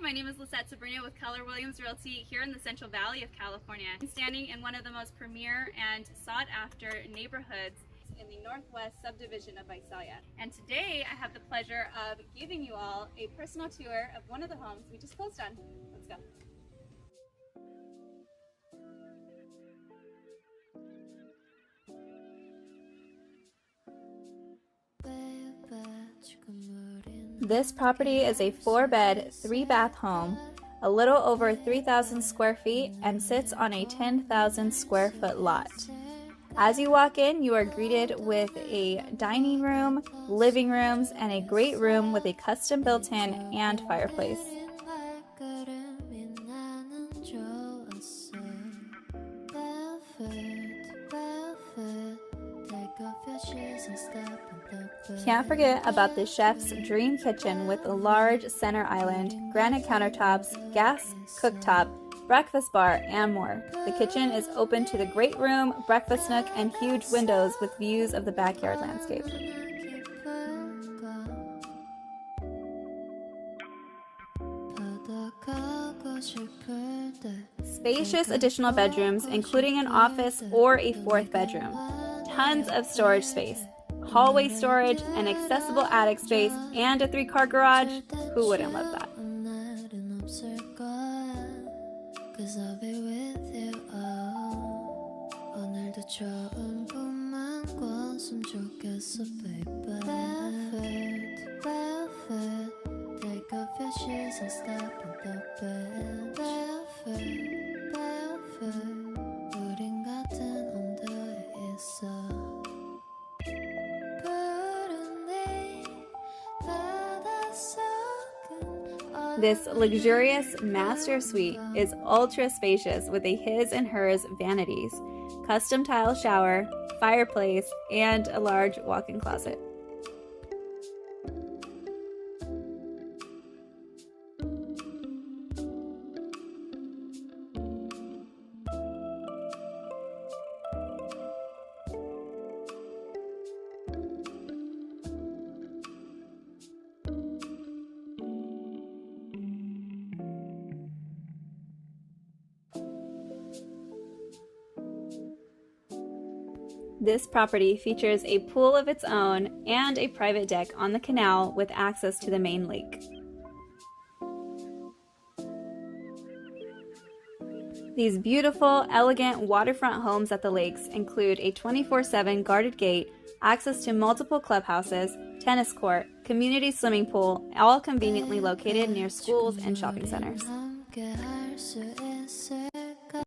my name is Lisettesabrina with Keller Realty here in the Central Valley of California. I'm standing in one of the most premier and sought-after neighborhoods in the northwest subdivision of Visalia. And today I have the pleasure of giving you all a personal tour of one of the homes we just closed on. Let's go. This property is a 4-bed, 3-bath home, a little over 3,000 square feet, and sits on a 10,000 square foot lot. As you walk in, you are greeted with a dining room, living rooms, and a great room with a custom built-in and fireplace. Can't forget about the chef's dream kitchen with a large center island, granite countertops, gas cooktop, breakfast bar, and more. The kitchen is open to the great room, breakfast nook, and huge windows with views of the backyard landscape. Spacious additional bedrooms, including an office or a 4th bedroom. Tons of storage space, hallway storage, an accessible attic space, and a 3-car garage. Who wouldn't love that? This luxurious master suite is ultra spacious with a his and hers vanities, custom tile shower, fireplace, and a large walk-in closet. This property features a pool of its own and a private deck on the canal with access to the main lake. These beautiful, elegant waterfront homes at the lakes include a 24/7 guarded gate, access to multiple clubhouses, tennis court, community swimming pool, all conveniently located near schools and shopping centers.